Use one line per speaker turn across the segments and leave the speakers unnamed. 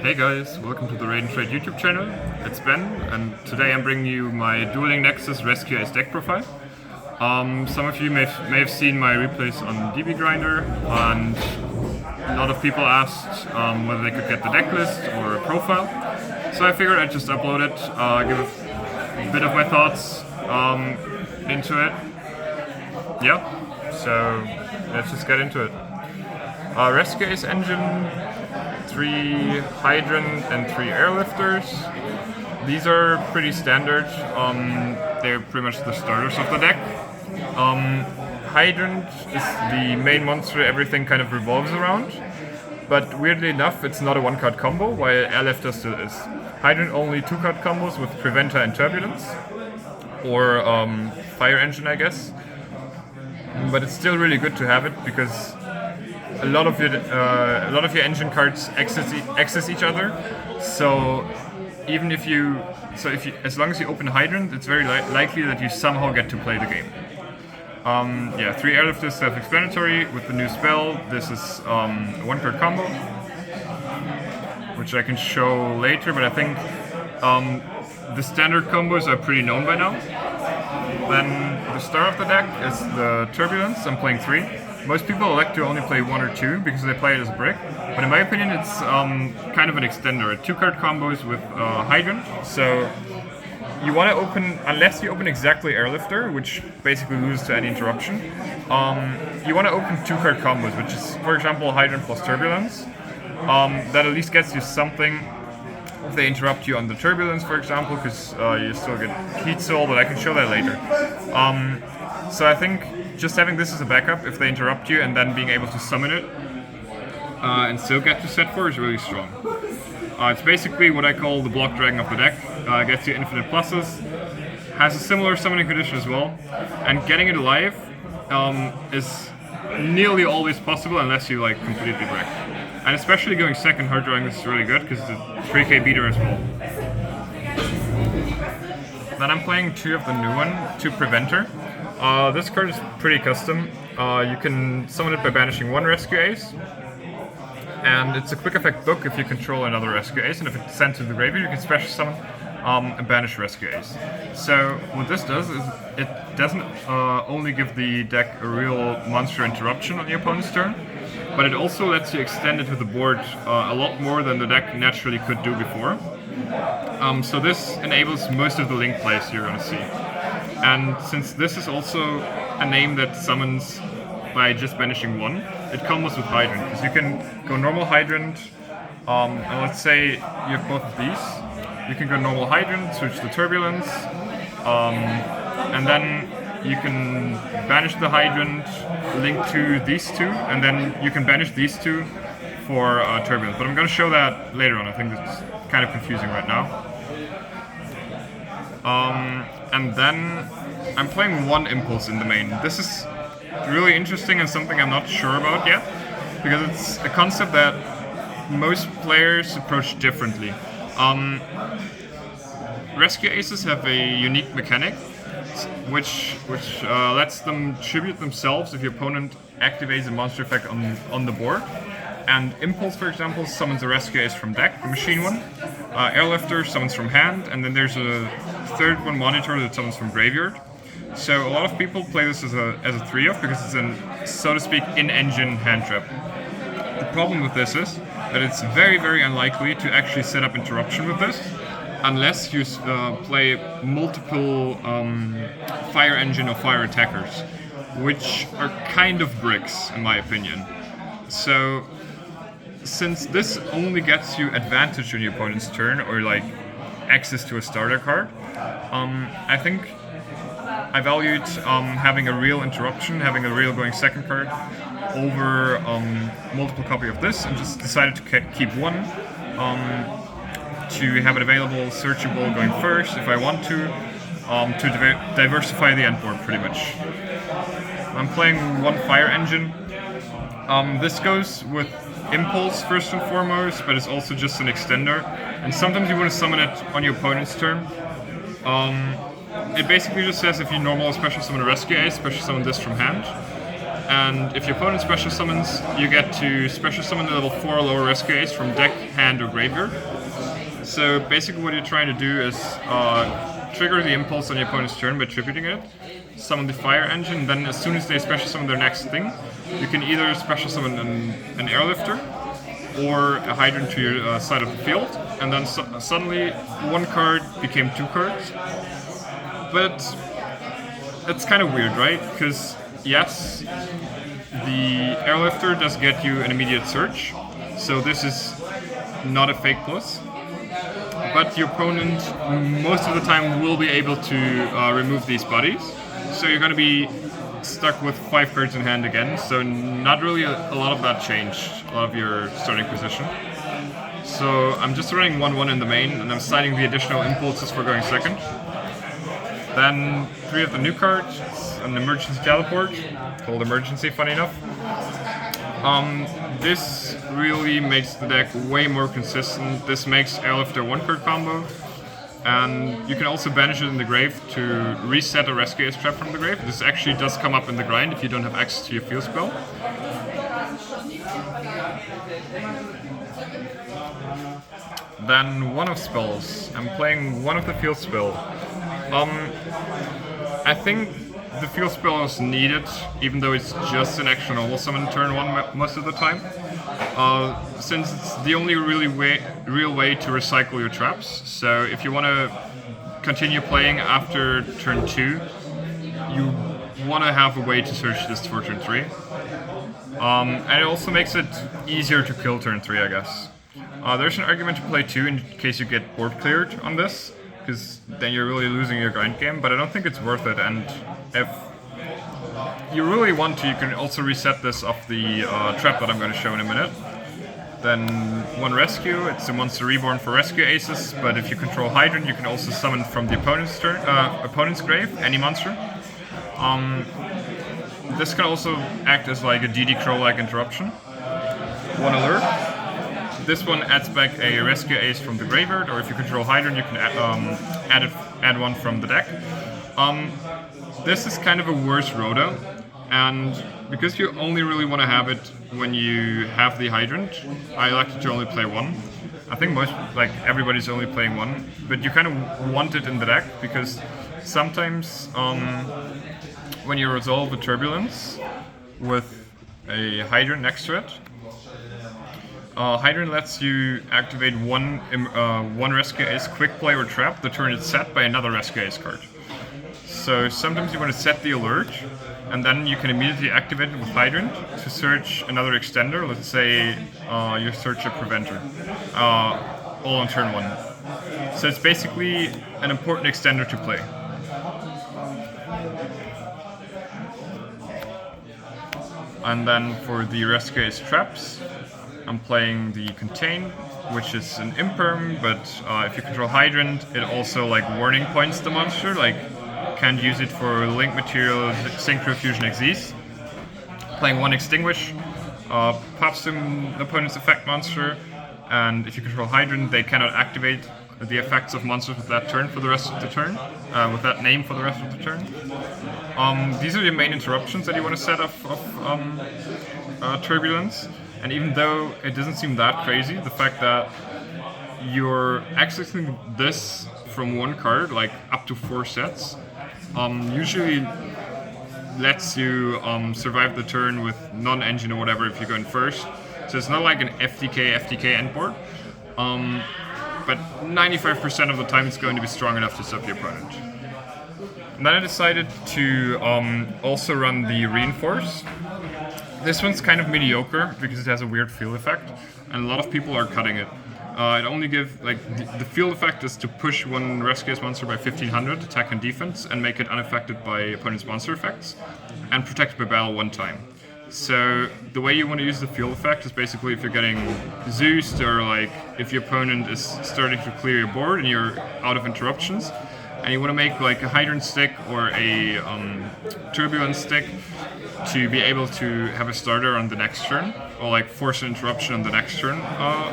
Hey guys, welcome to the Raid and Trade YouTube channel. It's Ben, and today I'm bringing you my Dueling Nexus Rescue Ace deck profile. Some of you may have seen my replays on DB Grinder, and a lot of people asked whether they could get the deck list or a profile. So I figured I'd just upload it, give a bit of my thoughts into it. Yeah, so let's just get into it. Rescue Ace engine, 3 Hydrant and 3 Airlifters. These are pretty standard. They're pretty much the starters of the deck. Hydrant is the main monster everything kind of revolves around, but weirdly enough it's not a 1-card combo, while Airlifter still is. Hydrant only 2-card combos with Preventer and Turbulence, or Fire Engine I guess. But it's still really good to have it because a lot of your engine cards access each other. So even if you as long as you open Hydrant, it's very likely that you somehow get to play the game. 3 Airlifters, self-explanatory. With the new spell, this is a 1-card combo, which I can show later. But I think the standard combos are pretty known by now. Then the star of the deck is the Turbulence. I'm playing 3. Most people elect to only play 1 or 2 because they play it as a brick, but in my opinion it's kind of an extender. 2-card combos with Hydrant, so you want to open, unless you open exactly Airlifter, which basically loses to any interruption, you want to open 2-card combos, which is, for example, Hydrant plus Turbulence. That at least gets you something if they interrupt you on the Turbulence, for example, because you still get Heat Soul, but I can show that later. So I think just having this as a backup if they interrupt you, and then being able to summon it and still get to set 4 is really strong. It's basically what I call the block dragon of the deck. Gets you infinite pluses, has a similar summoning condition as well, and getting it alive is nearly always possible unless you like completely wreck. And especially going second hard drawing, this is really good because it's a 3k beater as well. Then I'm playing 2 of the new one, 2 Preventer. This card is pretty custom. You can summon it by banishing 1 Rescue Ace, and it's a quick effect book if you control another Rescue Ace, and if it's sent to the graveyard, you can special summon a banished Rescue Ace. So what this does is it doesn't only give the deck a real monster interruption on the opponent's turn, but it also lets you extend it to the board a lot more than the deck naturally could do before. So this enables most of the link plays you're going to see. And since this is also a name that summons by just banishing 1, it combos with Hydrant, because you can go normal Hydrant, and let's say you have both of these. You can go normal Hydrant, switch to Turbulence, and then you can banish the Hydrant, link to these 2, and then you can banish these 2 for Turbulence. But I'm going to show that later on. I think it's kind of confusing right now. And then I'm playing 1 Impulse in the main. This is really interesting and something I'm not sure about yet, because it's a concept that most players approach differently. Rescue Aces have a unique mechanic, which lets them tribute themselves if your opponent activates a monster effect on the board. And Impulse, for example, summons a Rescue Ace from deck, the machine one. Airlifter summons from hand, and then there's a third one, Monitor, that summons from graveyard. So a lot of people play this as a 3-off because it's an, so to speak, in-engine hand trap. The problem with this is that it's very, very unlikely to actually set up interruption with this, unless you play multiple Fire Engine or Fire Attackers, which are kind of bricks, in my opinion. So since this only gets you advantage on your opponent's turn, or like access to a starter card, I think I valued having a real interruption, having a real going second card over multiple copy of this, and just decided to keep 1 to have it available, searchable going first if I want to diversify the end board pretty much. I'm playing 1 Fire Engine. This goes with Impulse first and foremost, but it's also just an extender, and sometimes you want to summon it on your opponent's turn. It basically just says if you normal special summon a Rescue Ace, special summon this from hand, and if your opponent special summons, you get to special summon the level 4 lower rescue ace from deck, hand, or graveyard. So basically what you're trying to do is trigger the impulse on your opponent's turn by tributing it, summon the fire engine, then as soon as they special summon their next thing, you can either special summon an airlifter or a hydrant to your side of the field, and then suddenly one card became 2 cards. But it's kind of weird, right? Because yes, the airlifter does get you an immediate search, so this is not a fake plus. But your opponent most of the time will be able to remove these bodies, so you're going to be stuck with 5 cards in hand again, so not really a lot of that changed, a lot of your starting position. So I'm just running 1/1 in the main, and I'm citing the additional impulses for going second. Then 3 of the new cards, an emergency teleport, called Emergency, funny enough. This really makes the deck way more consistent. This makes Airlifter 1-card combo, and you can also banish it in the grave to reset a Rescue Ace trap from the grave. This actually does come up in the grind if you don't have access to your field spell. Then one of spells. I'm playing one of the field spell. I think the field spell is needed, even though it's just an extra normal summon turn 1 most of the time. Since it's the only real way to recycle your traps. So if you want to continue playing after turn 2, you want to have a way to search this for turn 3. And it also makes it easier to kill turn 3, I guess. There's an argument to play 2 in case you get board cleared on this, because then you're really losing your grind game, but I don't think it's worth it. And if you really want to, you can also reset this off the trap that I'm going to show in a minute. Then 1 rescue, it's a monster reborn for rescue aces, but if you control Hydrant, you can also summon from the opponent's grave any monster. This can also act as like a DD Crow-like interruption. 1 alert. This one adds back a rescue ace from the graveyard, or if you control Hydrant, you can add 1 from the deck. This is kind of a worse Rhoda, and because you only really want to have it when you have the Hydrant, I like to only play 1. I think everybody's only playing 1, but you kind of want it in the deck, because sometimes when you resolve a Turbulence with a Hydrant next to it, Hydrant lets you activate one Rescue Ace quick play or trap the turn it's set by another Rescue Ace card. So sometimes you want to set the alert, and then you can immediately activate it with Hydrant to search another extender. Let's say you search a Preventer, all on turn 1. So it's basically an important extender to play. And then for the Rescue Ace traps, I'm playing the Contain, which is an imperm, but if you control Hydrant, it also warning points the monster, can't use it for link material, Synchro Fusion Xyz. Playing 1 Extinguish, pops the opponent's effect monster, and if you control Hydrant, they cannot activate the effects of monsters with that turn for the rest of the turn, with that name for the rest of the turn. These are the main interruptions that you want to set off of Turbulence. And even though it doesn't seem that crazy, the fact that you're accessing this from 1 card, up to 4 sets, usually lets you survive the turn with non-engine or whatever if you're going first. So it's not like an FTK end board, but 95% of the time it's going to be strong enough to stop your opponent. And then I decided to also run the Reinforce. This one's kind of mediocre because it has a weird field effect, and a lot of people are cutting it. It only gives, the field effect is to push 1 Rescue Ace monster by 1500 attack and defense and make it unaffected by opponent's monster effects, and protected by battle 1 time. So the way you want to use the field effect is basically if you're getting Zeused, or if your opponent is starting to clear your board and you're out of interruptions, and you want to make a Hydrant stick or a Turbulence stick to be able to have a starter on the next turn, or force an interruption on the next turn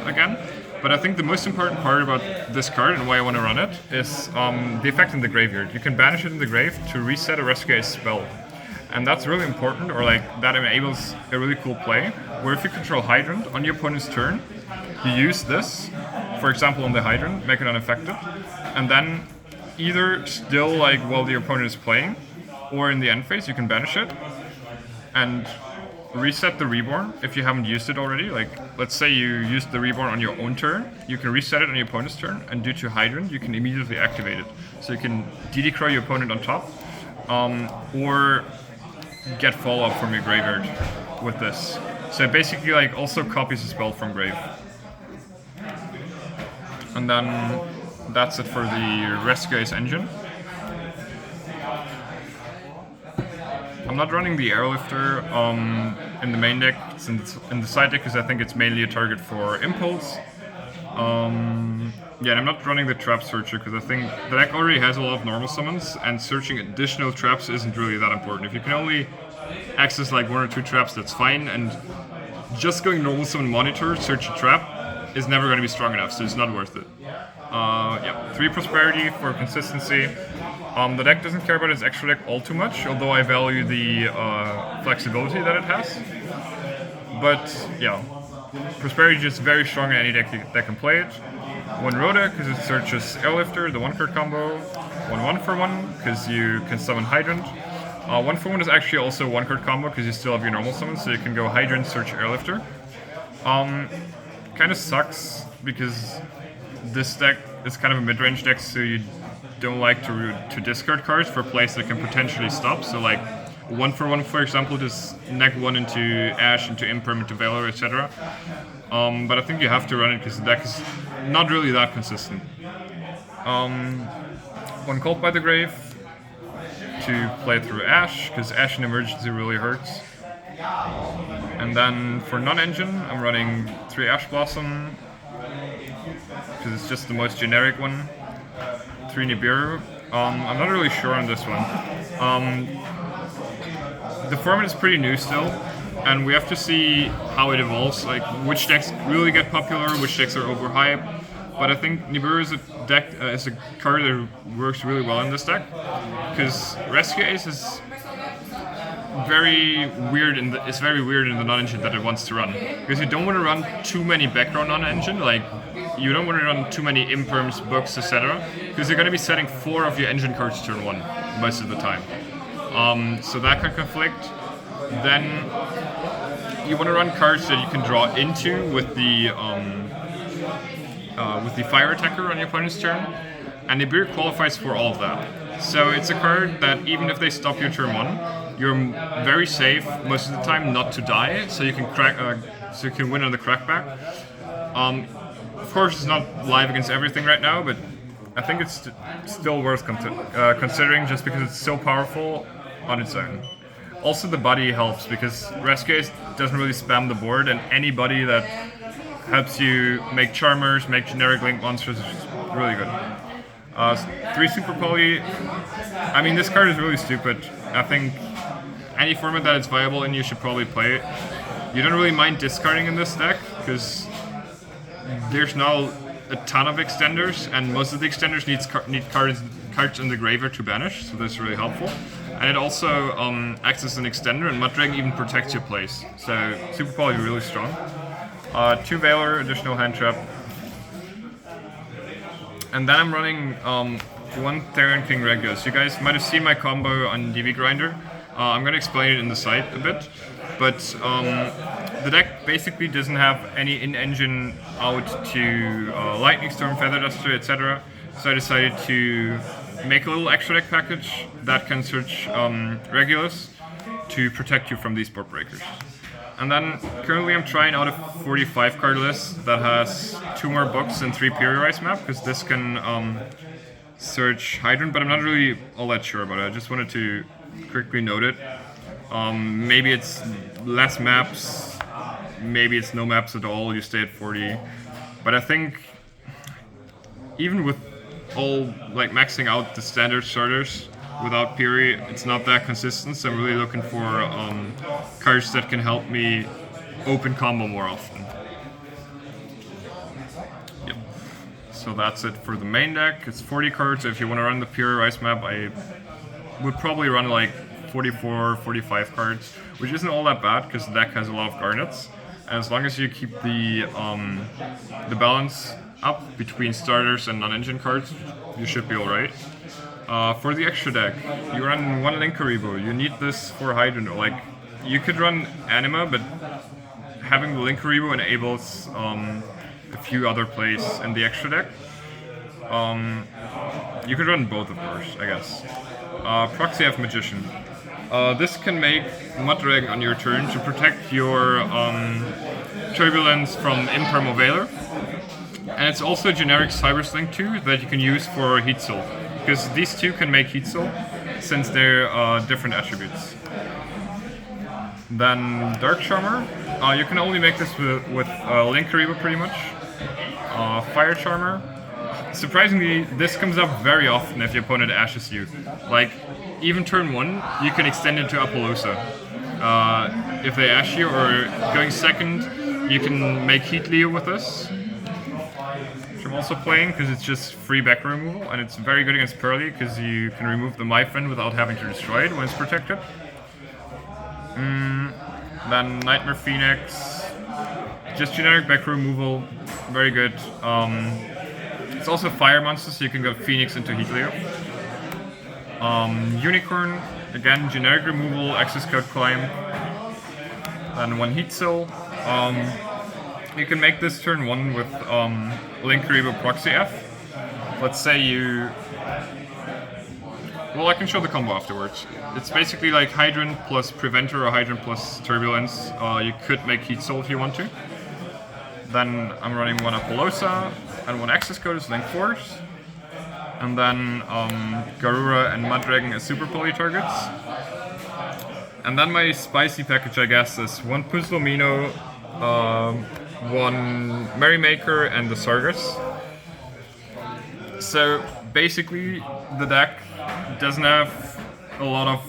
again. But I think the most important part about this card and why I want to run it is the effect in the graveyard. You can banish it in the grave to reset a Rescue Ace spell. And that's really important, or like that enables a really cool play, where if you control Hydrant on your opponent's turn, you use this, for example on the Hydrant, make it unaffected, and then either still like while your opponent is playing, or in the end phase you can banish it, and reset the Reborn if you haven't used it already. Like, let's say you used the Reborn on your own turn, you can reset it on your opponent's turn, and due to Hydrant, you can immediately activate it. So you can DD Crow your opponent on top, or get follow-up from your graveyard with this. So it basically like also copies a spell from grave. And then that's it for the Rescue Ace engine. I'm not running the Airlifter in the main deck, it's in the side deck because I think it's mainly a target for Impulse. Yeah, and I'm not running the Trap Searcher because I think the deck already has a lot of normal summons, and searching additional traps isn't really that important. If you can only access like 1 or 2 traps, that's fine, and just going normal summon monitor, search a trap, is never going to be strong enough, so it's not worth it. Yeah, 3 Prosperity for consistency. The deck doesn't care about its extra deck all too much, although I value the flexibility that it has. But yeah, Prosperity is just very strong in any deck that can play it. 1 Rhoda, because it searches Airlifter, the 1-card combo. 1 for 1, because you can summon Hydrant. 1 for 1 is actually also a 1-card combo, because you still have your normal summons, so you can go Hydrant, search Airlifter. Kind of sucks, because this deck is kind of a mid-range deck, so you don't like to discard cards for plays that can potentially stop. So like 1 for 1, for example, just neck 1 into Ash, into Imperm, into Valor, etc. But I think you have to run it because the deck is not really that consistent. 1 Cult by the Grave to play through Ash, because Ash in Emergency really hurts. And then for non-engine, I'm running 3 Ash Blossom, because it's just the most generic one. 3 Nibiru. I'm not really sure on this one. The format is pretty new still, and we have to see how it evolves, like which decks really get popular, which decks are overhyped. But I think Nibiru is a card that works really well in this deck, because Rescue Ace is very weird in the non-engine that it wants to run, because you don't want to run too many background non-engine, like you don't want to run too many imperms, books, etc., because you're going to be setting 4 of your engine cards turn 1 most of the time. So that can conflict. Then you want to run cards that you can draw into with the Fire Attacker on your opponent's turn, and Nibiru qualifies for all of that. So it's a card that even if they stop your turn 1, you're very safe most of the time not to die, so you can win on the crackback. Of course, it's not live against everything right now, but I think it's still worth considering just because it's so powerful on its own. Also, the buddy helps because Rescue Ace doesn't really spam the board, and anybody that helps you make Charmers, make generic Link monsters is really good. 3 Super Poly. I mean, this card is really stupid. I think any format that is viable in you should probably play it. You don't really mind discarding in this deck because there's not a ton of extenders, and most of the extenders need cards in the graveyard to banish, so that's really helpful. And it also acts as an extender, and Muddragon even protects your place. So Super Poly is really strong. 2 Valor, additional hand trap. And then I'm running 1 Theron King Regulus. You guys might have seen my combo on DB Grinder. I'm going to explain it in the site a bit. But the deck basically doesn't have any in-engine out to Lightning Storm, Feather Duster, etc. So I decided to make a little extra deck package that can search Regulus to protect you from these board breakers. And then currently I'm trying out a 45 card list that has 2 more books and 3 Periodize map, because this can search Hydrant, but I'm not really all that sure about it. I just wanted to quickly note it. Maybe it's less maps, maybe it's no maps at all, you stay at 40. But I think even with all like maxing out the standard starters without Piri, it's not that consistent, so I'm really looking for cards that can help me open combo more often. Yep. So that's it for the main deck. It's 40 cards. If you want to run the Pure Ice map, I would probably run like 44, 45 cards, which isn't all that bad because the deck has a lot of garnets. And as long as you keep the balance up between starters and non-engine cards, you should be alright. For the extra deck, you run one Linkuriboh. You need this for Hydrant. Like, you could run Anima, but having the Linkuriboh enables a few other plays in the extra deck. You could run both, of course, I guess. Proxy F Magician. This can make Mudragon on your turn to protect your Turbulence from Impermo Valor. And it's also a generic Cyber Sling 2 that you can use for Heat Soul. Because these two can make Heat Soul, since they're different attributes. Then Dark Charmer. You can only make this with Linkuriboh pretty much. Fire Charmer. Surprisingly, this comes up very often if your opponent ashes you. Like, even turn 1, you can extend it to Apollousa. If they ash you, or going second, you can make Heat Leo with this. Which I'm also playing because it's just free back removal, and it's very good against Pearly because you can remove the My Friend without having to destroy it when it's protected. Then Nightmare Phoenix. Just generic back removal, very good. It's also fire monster, so you can go Phoenix into Heat Leo. Unicorn, again, generic removal, access code climb. Then one Heat Soul. You can make this turn 1 with Linkuriboh Proxy F. Let's say you... Well, I can show the combo afterwards. It's basically like Hydrant plus Preventer or Hydrant plus Turbulence. You could make Heat Soul if you want to. Then I'm running one Apollousa, and one access code is Link Force. And then Garura and Mudragon as super poly targets. And then my spicy package, I guess, is one Puzzlemino, one Merrymaker, and the Sargus. So basically, the deck doesn't have a lot of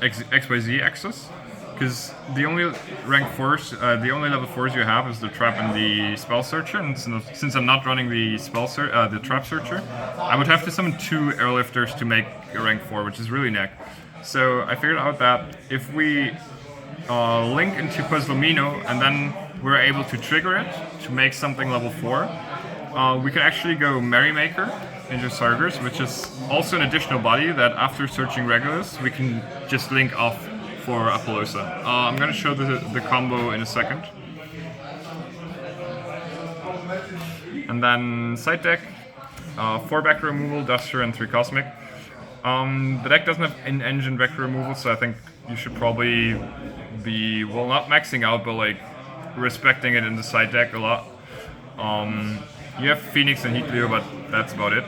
XYZ access, because the only rank 4s, the only level 4s you have is the Trap and the Spell Searcher, and since I'm not running the the Trap Searcher, I would have to summon 2 Airlifters to make a rank 4, which is really neck. So I figured out that if we link into Puzzlemino and then we're able to trigger it to make something level 4, we can actually go Merrymaker into Sargers, which is also an additional body that after searching Regulus, we can just link off for Apollousa. I'm going to show the combo in a second. And then side deck, 4 back removal, Duster, and 3 Cosmic. The deck doesn't have in-engine back removal, so I think you should probably be, well, not maxing out, but like respecting it in the side deck a lot. You have Phoenix and Heat Leo, but that's about it.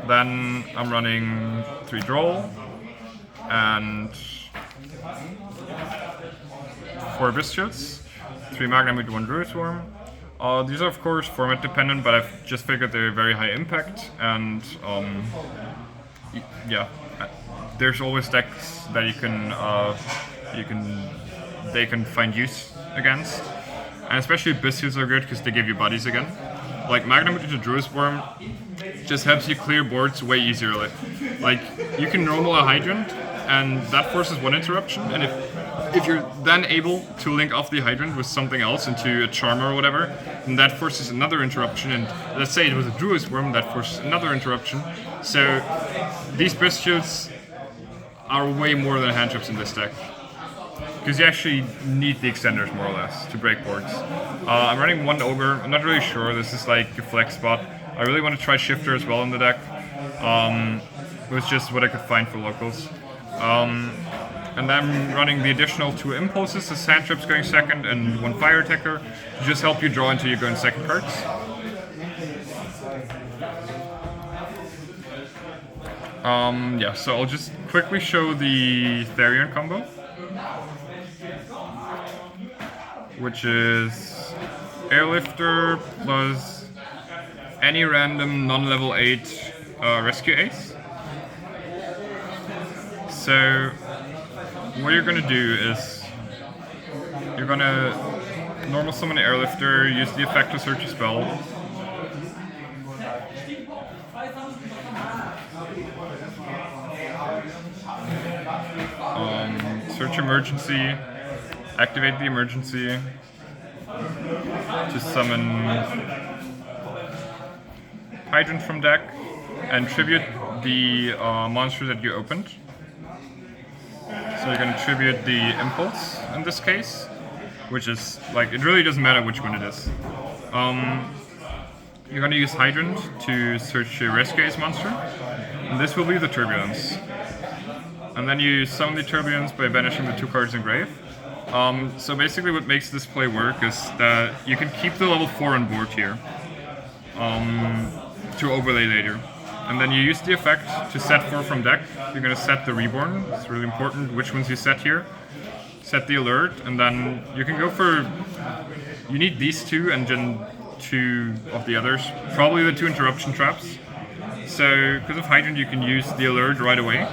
Then I'm running 3 Droll and 4 Biscuits, 3 Magnamite, 1 Druid Swarm. These are of course format dependent, but I've just figured they're very high impact, and yeah, there's always decks that they can find use against, and especially Biscuits are good because they give you bodies again. Like Magnamite to Druid Swarm just helps you clear boards way easier. Like you can normal a Hydrant, and that forces 1 interruption, and if you're then able to link off the Hydrant with something else into a Charmer or whatever, then that forces another interruption, and let's say it was a Druid Swarm, that forces another interruption. So these Biscuits are way more than hand traps in this deck, because you actually need the extenders more or less to break boards. I'm running 1 Ogre. I'm not really sure, this is like a flex spot. I really want to try Shifter as well in the deck. It was just what I could find for locals. And then running the additional 2 Impulses, the Sand Traps going second, and 1 Fire Attacker to just help you draw until you go in second cards. Yeah, so I'll just quickly show the Therion combo, which is Airlifter plus any random non-level 8 Rescue Ace. So what you're gonna do is you're gonna normal summon an Airlifter, use the effect to search a spell. search emergency, activate the emergency to summon Hydrant from deck and tribute the monster that you opened. So you're going to tribute the Impulse in this case, which is like, it really doesn't matter which one it is. You're going to use Hydrant to search your Rescue Ace monster, and this will be the Turbulence. And then you summon the Turbulence by banishing the 2 cards in grave. So basically what makes this play work is that you can keep the level 4 on board here to overlay later. And then you use the effect to set 4 from deck. You're going to set the Reborn. It's really important which ones you set here. Set the Alert, and then you can go for... You need these 2 and then 2 of the others. Probably the 2 interruption traps. So, because of Hydrant, you can use the Alert right away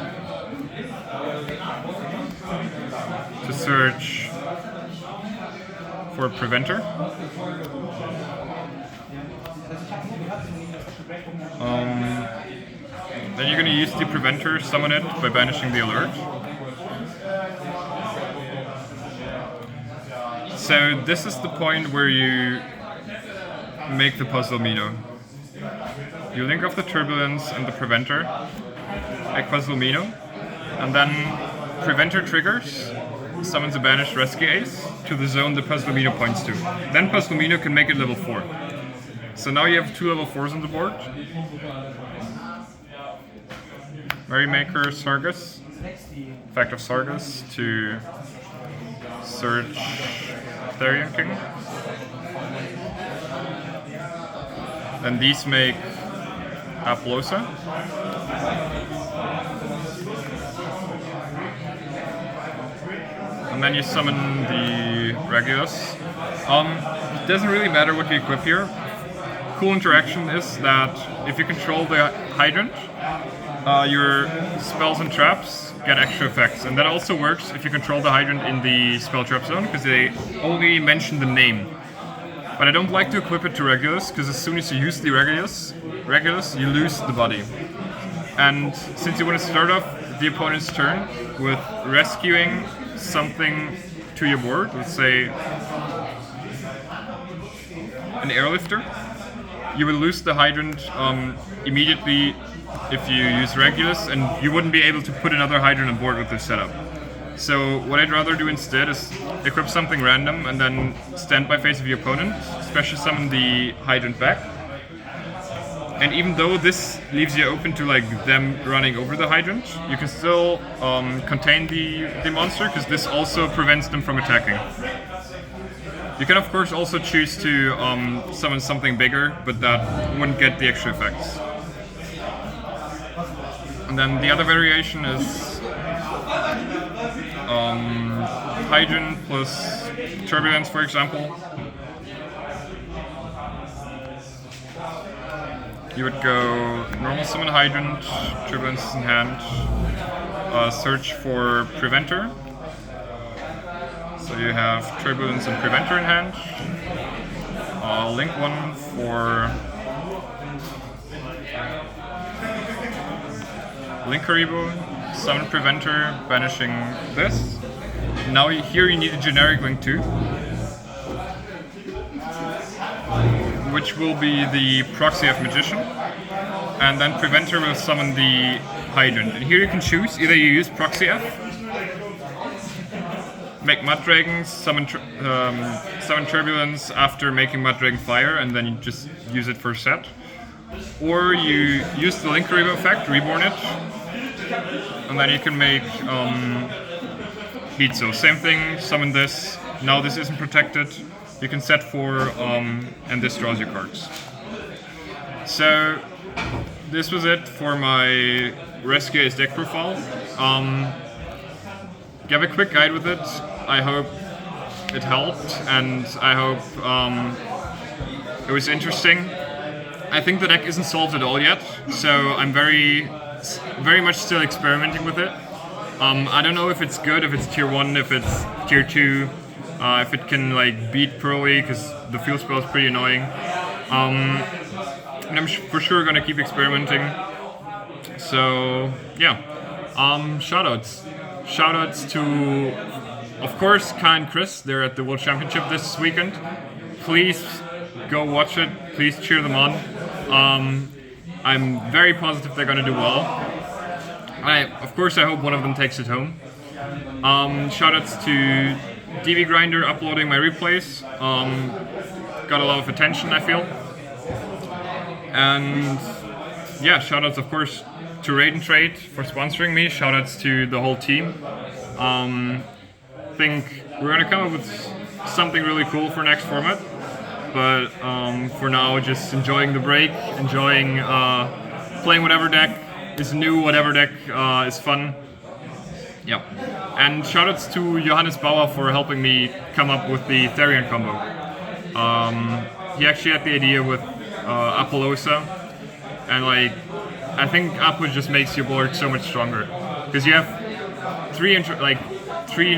to search for a Preventer. Then you're going to use the Preventer, summon it by banishing the Alert. So this is the point where you make the Puzzle Mino. You link off the Turbulence and the Preventer, make Puzzle Mino, and then Preventer triggers, summons a banished Rescue Ace to the zone the Puzzle Mino points to. Then Puzzle Mino can make it level 4. So now you have 2 level 4s on the board. Merrymaker, Sargus, effect of Sargus to search Therian King. Then these make Apollosa. And then you summon the Regulus. It doesn't really matter what you equip here. Cool interaction is that if you control the Hydrant, your spells and traps get extra effects, and that also works if you control the Hydrant in the spell trap zone, because they only mention the name. But I don't like to equip it to Regulus, because as soon as you use the Regulus, you lose the body. And since you want to start off the opponent's turn with rescuing something to your board, let's say an Airlifter, you will lose the Hydrant immediately if you use Regulus, and you wouldn't be able to put another Hydrant on board with this setup. So what I'd rather do instead is equip something random and then stand by face of your opponent, special summon the Hydrant back. And even though this leaves you open to like them running over the Hydrant, you can still contain the monster, because this also prevents them from attacking. You can of course also choose to summon something bigger, but that wouldn't get the extra effects. And then the other variation is Hydrant plus Turbulence, for example. You would go normal summon Hydrant, Turbulence in hand, search for Preventer. So you have Turbulence and Preventer in hand. Link one for Link Karibu, summon Preventer, banishing this. Now here you need a generic Link 2, which will be the Proxy of Magician, and then Preventer will summon the Hydrant. And here you can choose, either you use Proxy F, make Mud Dragons, summon Turbulence after making Mud Dragon fire, and then you just use it for a set. Or you use the Link Karibu effect, Reborn it, and then you can make Beatso. Same thing, summon this. Now this isn't protected. You can set 4, and this draws your cards. So this was it for my Rescue Ace deck profile. Give a quick guide with it. I hope it helped, and I hope it was interesting. I think the deck isn't solved at all yet, so I'm very much still experimenting with it. I don't know if it's good, if it's tier 1, if it's tier 2, if it can like beat Pearly, because the field spell is pretty annoying. And I'm for sure gonna keep experimenting. So yeah, shoutouts. Shoutouts to, of course, Kai and Chris. They're at the World Championship this weekend. Please go watch it. Please cheer them on. I'm very positive they're going to do well. Of course, I hope one of them takes it home. Shoutouts to DB Grinder uploading my replays. Got a lot of attention, I feel. And yeah, shoutouts, of course, to Raid and Trade for sponsoring me. Shoutouts to the whole team. Think we're going to come up with something really cool for next format. But for now, just enjoying the break, enjoying playing whatever deck is new, whatever deck is fun. Yeah. And shoutouts to Johannes Bauer for helping me come up with the Therian combo. He actually had the idea with Apollosa, and like I think Apo just makes your board so much stronger because you have three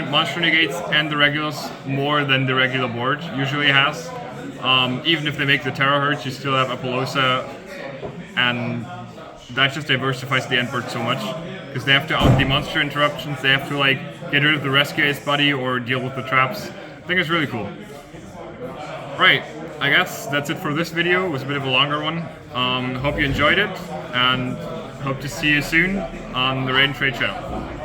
monster negates and the regulars more than the regular board usually has. Even if they make the Terror Herds, you still have Apollosa, and that just diversifies the end board so much because they have to out the monster interruptions. They have to like get rid of the Rescue Ace buddy or deal with the traps. I think it's really cool. Right, I guess that's it for this video. It was a bit of a longer one. Hope you enjoyed it, and hope to see you soon on the Raid and Trade channel.